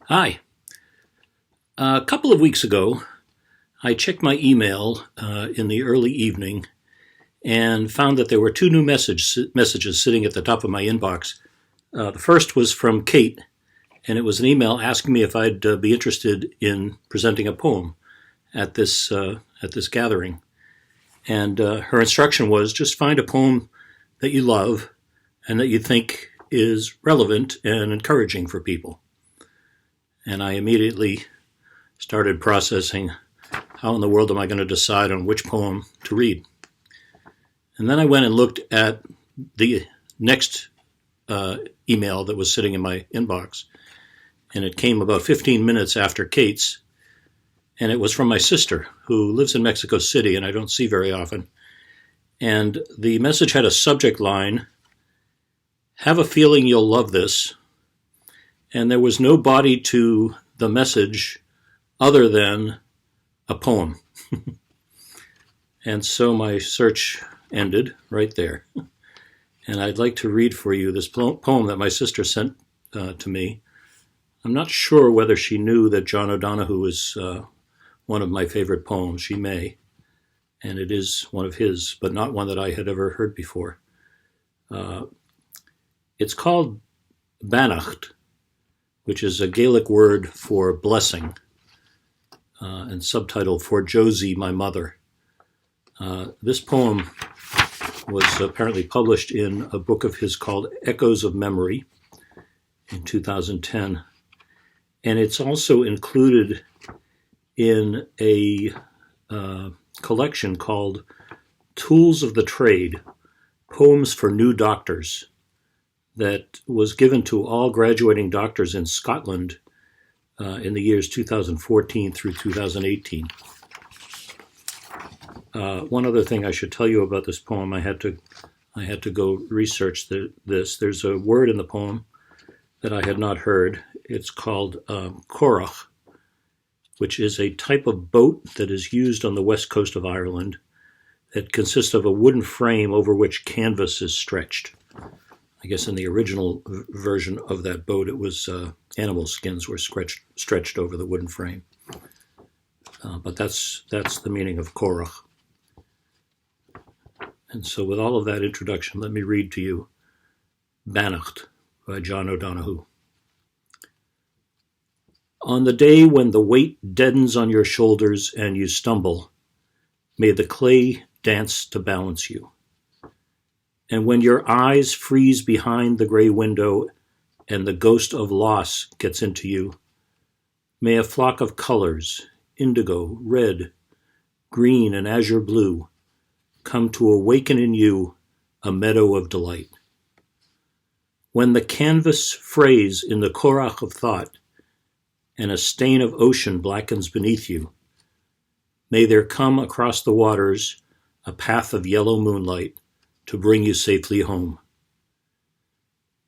Hi. A couple of weeks ago, I checked my email in the early evening and found that there were two new messages sitting at the top of my inbox. The first was from Kate, and it was an email asking me if I'd be interested in presenting a poem at this gathering. And her instruction was just find a poem that you love and that you think is relevant and encouraging for people. And I immediately started processing how in the world am I going to decide on which poem to read. And then I went and looked at the next email that was sitting in my inbox. And it came about 15 minutes after Kate's. And it was from my sister, who lives in Mexico City and I don't see very often. And the message had a subject line, "Have a feeling you'll love this." And there was no body to the message other than a poem. And so my search ended right there. And I'd like to read for you this poem that my sister sent to me. I'm not sure whether she knew that John O'Donohue is one of my favorite poems. She may. And it is one of his, but not one that I had ever heard before. It's called Beannacht, which is a Gaelic word for blessing, and subtitled For Josie, My Mother. This poem was apparently published in a book of his called Echoes of Memory in 2010. And it's also included in a collection called Tools of the Trade, Poems for New Doctors, that was given to all graduating doctors in Scotland in the years 2014 through 2018. One other thing I should tell you about this poem, I had to go research this. There's a word in the poem that I had not heard. It's called corach, which is a type of boat that is used on the west coast of Ireland that consists of a wooden frame over which canvas is stretched. I guess in the original version of that boat, it was animal skins were stretched over the wooden frame. But that's the meaning of korach. And so with all of that introduction, let me read to you Beannacht by John O'Donohue. On the day when the weight deadens on your shoulders and you stumble, may the clay dance to balance you. And when your eyes freeze behind the gray window and the ghost of loss gets into you, may a flock of colors, indigo, red, green, and azure blue, come to awaken in you a meadow of delight. When the canvas frays in the korach of thought and a stain of ocean blackens beneath you, may there come across the waters a path of yellow moonlight to bring you safely home.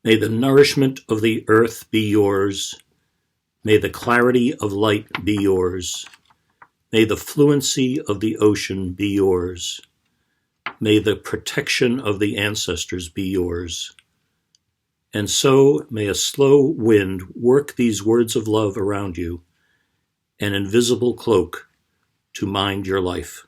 May the nourishment of the earth be yours. May the clarity of light be yours. May the fluency of the ocean be yours. May the protection of the ancestors be yours. And so may a slow wind work these words of love around you, an invisible cloak to mind your life.